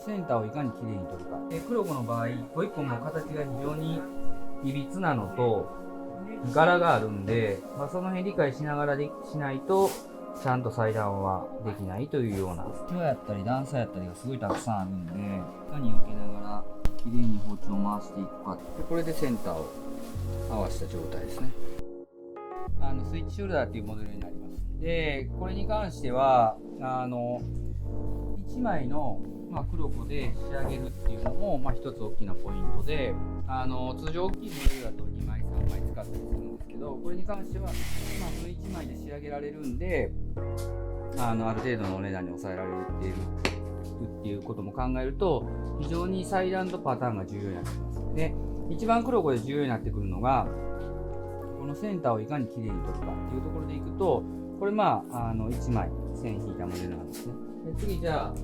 センターをいかにきれいに取るか。黒子の場合、一個一個の形が非常にいびつなのと、柄があるんで、その辺理解しながらしないと、ちゃんと裁断はできないというような。際やったり段差やったりがすごいたくさんあるんで、いかに避けながらきれいに包丁を回していくか。これでセンターを合わせた状態ですね。スイッチショルダーっていうモデルになります。で、これに関しては、1枚の、黒子で仕上げるっていうのも、一つ大きなポイントで、通常大きいモデルだと2枚、3枚使ったりするんですけど、これに関しては、その1枚で仕上げられるんで、ある程度のお値段に抑えられているっていうことも考えると、非常に裁断とパターンが重要になってきます。で、一番黒子で重要になってくるのが、このセンターをいかにきれいに取るかっていうところでいくと、これ1枚線引いたモデルなんですね。で次じゃあ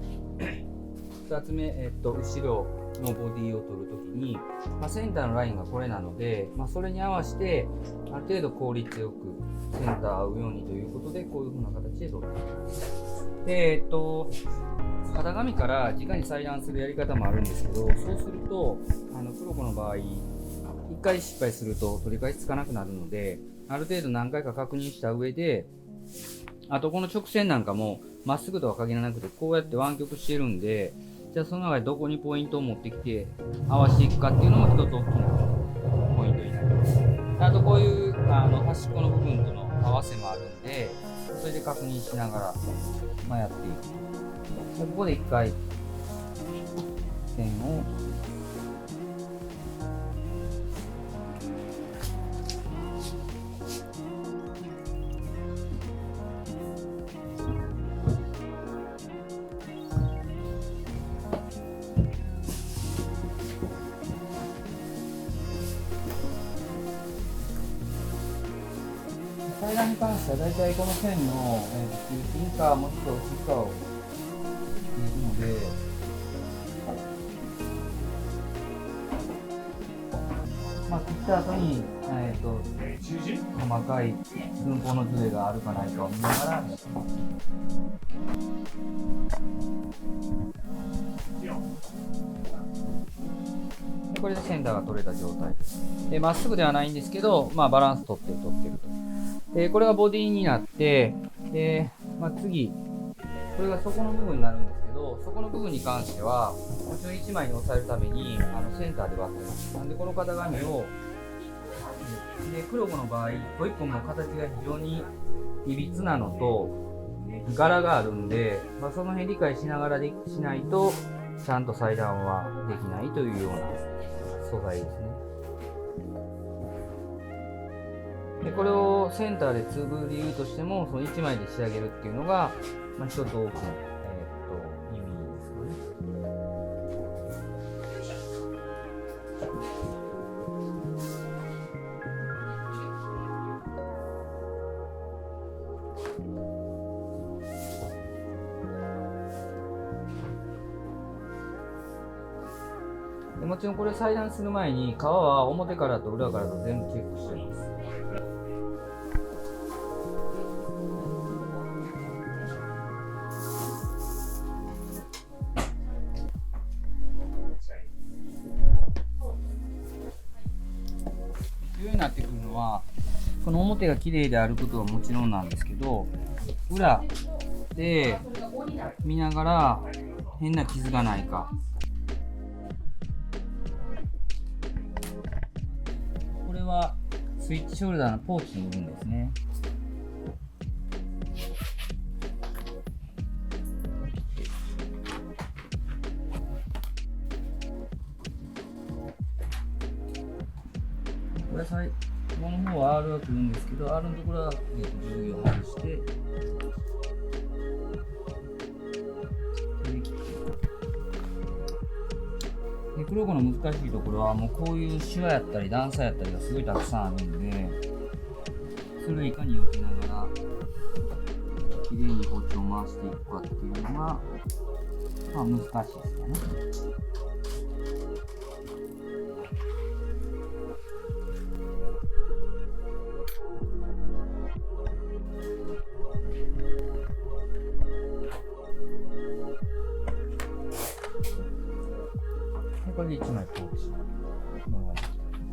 2つ目、後ろのボディを取るときに、センターのラインがこれなので、それに合わせてある程度効率よくセンター合うようにということで、こういう風な形で取っていきます。で、型紙から直に裁断するやり方もあるんですけど、そうすると黒子の場合1回失敗すると取り返しつかなくなるので、ある程度何回か確認した上で、あとこの直線なんかもまっすぐとは限らなくて、こうやって湾曲してるんで、じゃあその中でどこにポイントを持ってきて合わせていくかっていうのも一つ大きなポイントになります。あとこういう端っこの部分との合わせもあるんで、それで確認しながら、やっていく。でここで1回線を裁断に関しては大体この線の中心かもしくは内側を見るので、切った後に、細かい寸法のズレがあるかないかを見ながらやっています。これでセンターが取れた状態です。で、まっすぐではないんですけど、バランス取ってると。で、これがボディになって、で、次、これが底の部分になるんですけど、底の部分に関しては、もちろん1枚に押さえるためにセンターで割ってます。なんでこの型紙を、で、黒子の場合、一個一個の形が非常にいびつなのと、柄があるんで、その辺理解しながらしないと、ちゃんと裁断はできないというような素材ですね。でこれをセンターで継ぐ理由としても、その1枚で仕上げるっていうのが、一つ大きな、意味ですかね。もちろんこれ裁断する前に皮は表からと裏からと全部チェックしています。重要になってくるのは、この表が綺麗であることはもちろんなんですけど、裏で見ながら変な傷がないか。これはスイッチショルダーのポーチの部分ですね。これ最後の方は R が来るんですけど、R のところは重要を外して、で黒子の難しいところはもうこういうシワやったり段差やったりがすごいたくさんあるんで、それをいかに避けながらきれいに包丁を回していくかっていうのが、難しいですかね。で1枚ポーチ。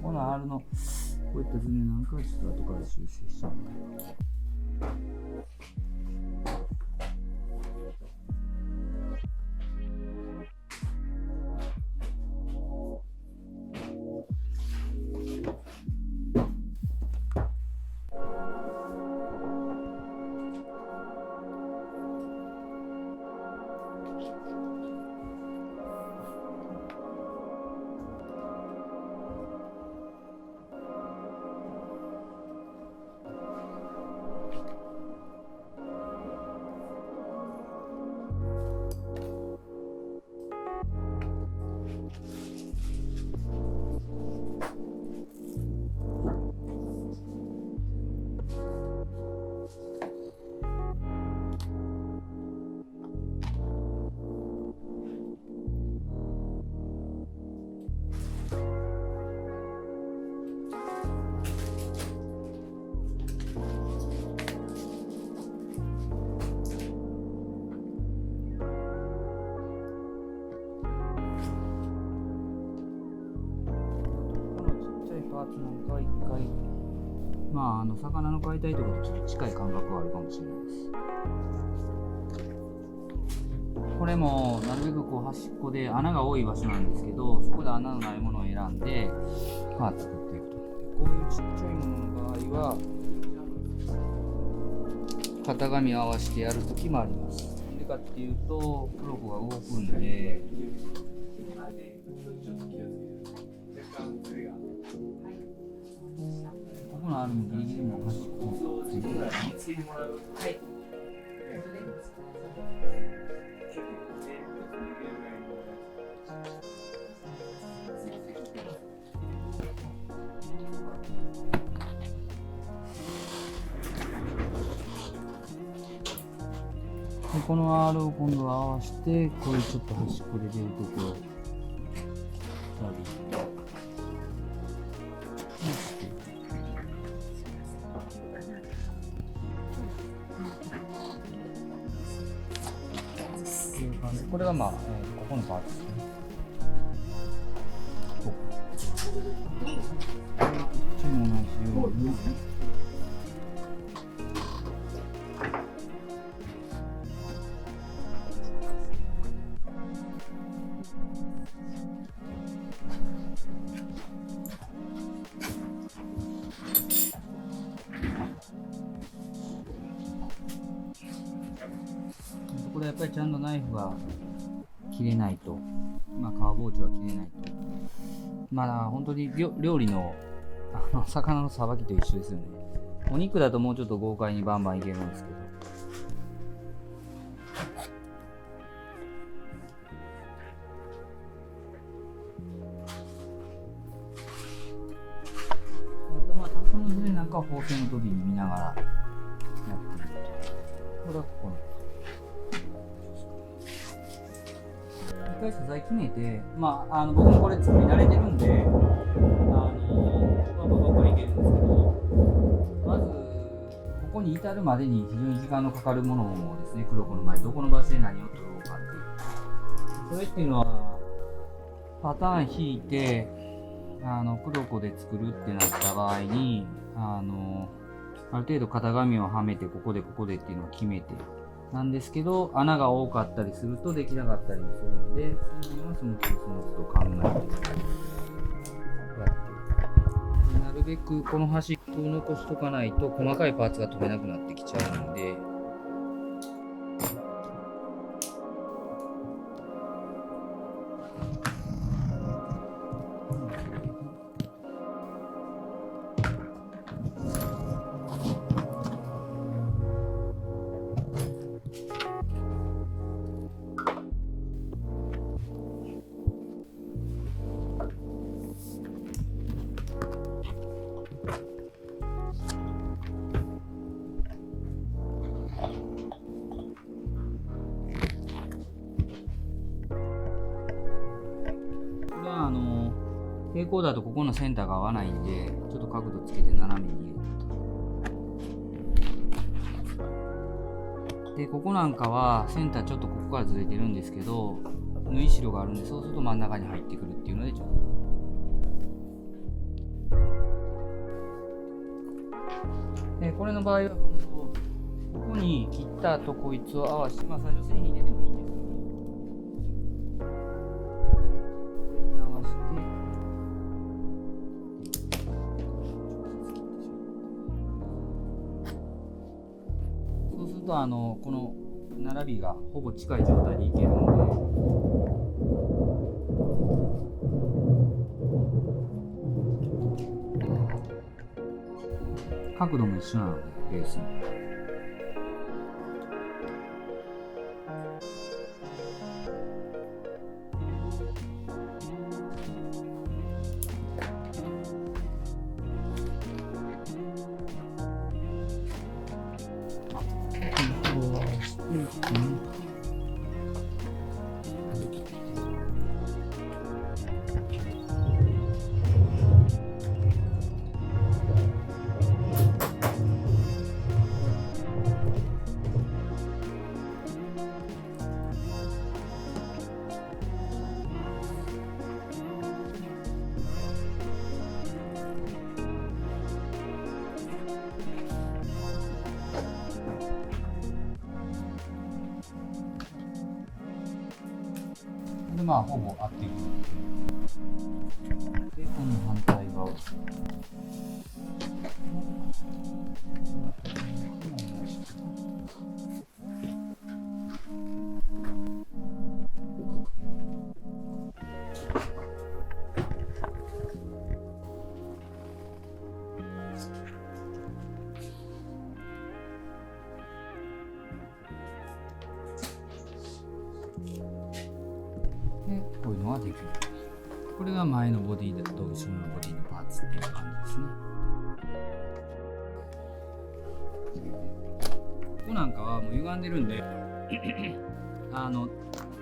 この R のこういった図面なんかはちょっと後から修正しちゃう。パーツなんかは一回、魚の解体とかとちょっと近い感覚はあるかもしれないです。これもなるべくこう端っこで穴が多い場所なんですけど、そこで穴のないものを選んで、作っていくと。こういうちっちゃいものの場合は型紙を合わせてやるときもあります。なんでかっていうとクロコが動くんで。ここのあるのギリギリも端っこついてる。はい。でこの R を今度は合わせて、これちょっと端っこで出るところ。これがここのパーツですね。こっちも同じように。これやっぱりちゃんとナイフが切れないと、革包丁は切れないと、本当に料理の魚のさばきと一緒ですよね。お肉だともうちょっと豪快にバンバンいけるんですけど。その図なんかは縫製の時に見ながらやってみると。これはここの。一回素材決めて、僕もこれ作り慣れてるんで、バカいけるんですけど、まず、ここに至るまでに非常に時間のかかるものをですね、クロコの場合、どこの場所で何を取ろうかっていう。それっていうのは、パターン引いて、クロコで作るってなった場合に、ある程度型紙をはめて、ここでっていうのを決めて、なんですけど、穴が多かったりするとできなかったりもするので、その辺はその都度考えてやってる。なるべくこの端っこを残しとかないと細かいパーツが取れなくなってきちゃうので、平行だとここのセンターが合わないんで、ちょっと角度つけて斜めに入れて。で、ここなんかはセンターちょっとここからずれてるんですけど、縫い代があるんで、そうすると真ん中に入ってくるっていうのでちょっとで、これの場合はここに切った後こいつを合わせて、最初線引いててもいいんですけど、これに合わせてそうするとこの並びがほぼ近い状態でいけるので、角度も一緒なのでベースに。でほぼ合っている。でこの反対側。こういうのができる。これが前のボディと後ろのボディのパーツっていう感じですね。ここなんかはもう歪んでるんで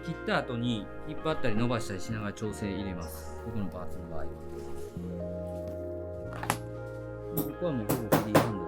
切った後に引っ張ったり伸ばしたりしながら調整入れます。ここのパーツの場合は。ここはもうほぼフリーハンドで。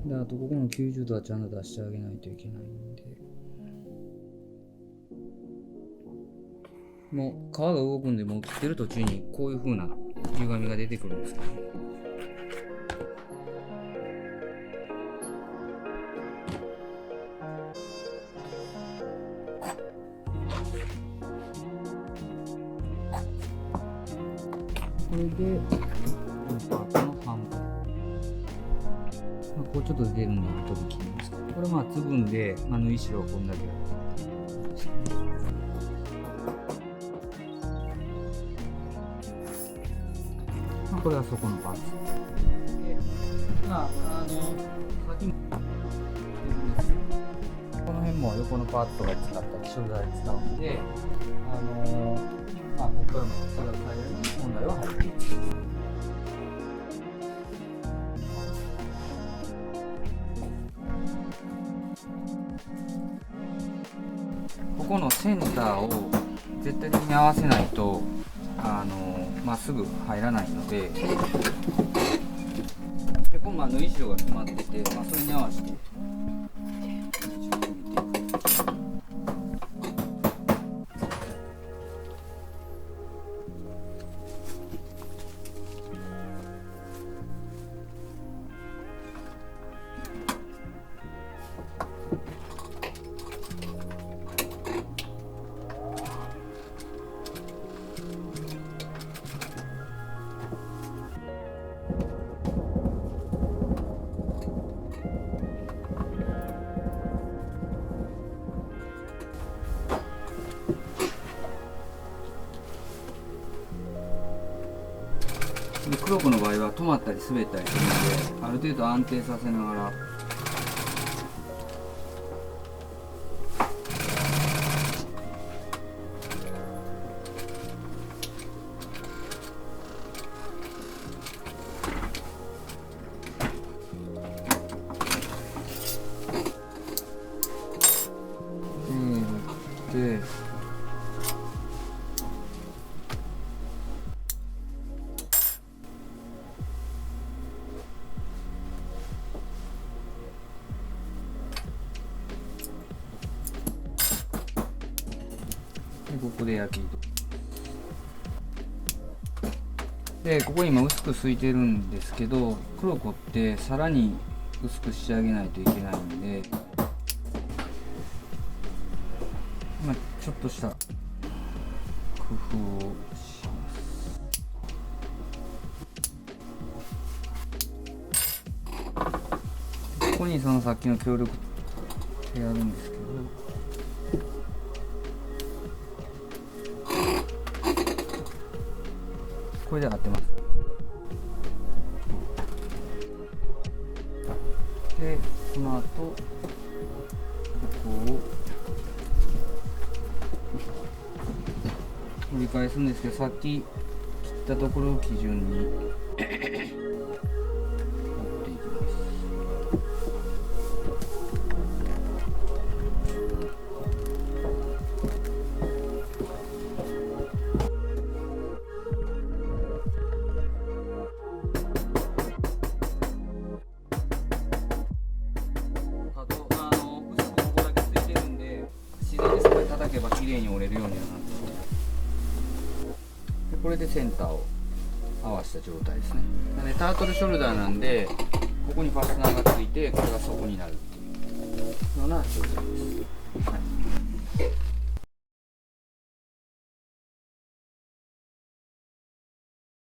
で、あとここの90度はちゃんと出してあげないといけないんで、もう皮が動くんで、もう切ってる途中にこういう風な歪みが出てくるんですけど、これでパーツの半分、こうちょっと出るんで後で切ります。これ継ぐんで、縫い代をこんだけやってですね。これはそこのパーツ。で、さっきもこの辺も横のパーツとか使ったり、ショルダーで使うんで、ここからもそれが変えるに本来は入っている。ここのセンターを絶対的に合わせないとまっすぐ入らないので、この縫い代が決まってて、それに合わせてクロコの場合は止まったり滑ったりするので、ある程度安定させながら。でここで焼き糸で、ここ今薄くすいてるんですけど、クロコってさらに薄く仕上げないといけないんで、今ちょっとした工夫をします。ここにそのさっきの強力手やるんですけど、これで合ってます。で、その後ここを繰り返すんですけど、さっき切ったところを基準に持っていきます。叩けば綺麗に折れるようにはなって、これでセンターを合わせた状態ですね。でタートルショルダーなんで、ここにファスナーがついて、これが底になるっていうような状態です。はい。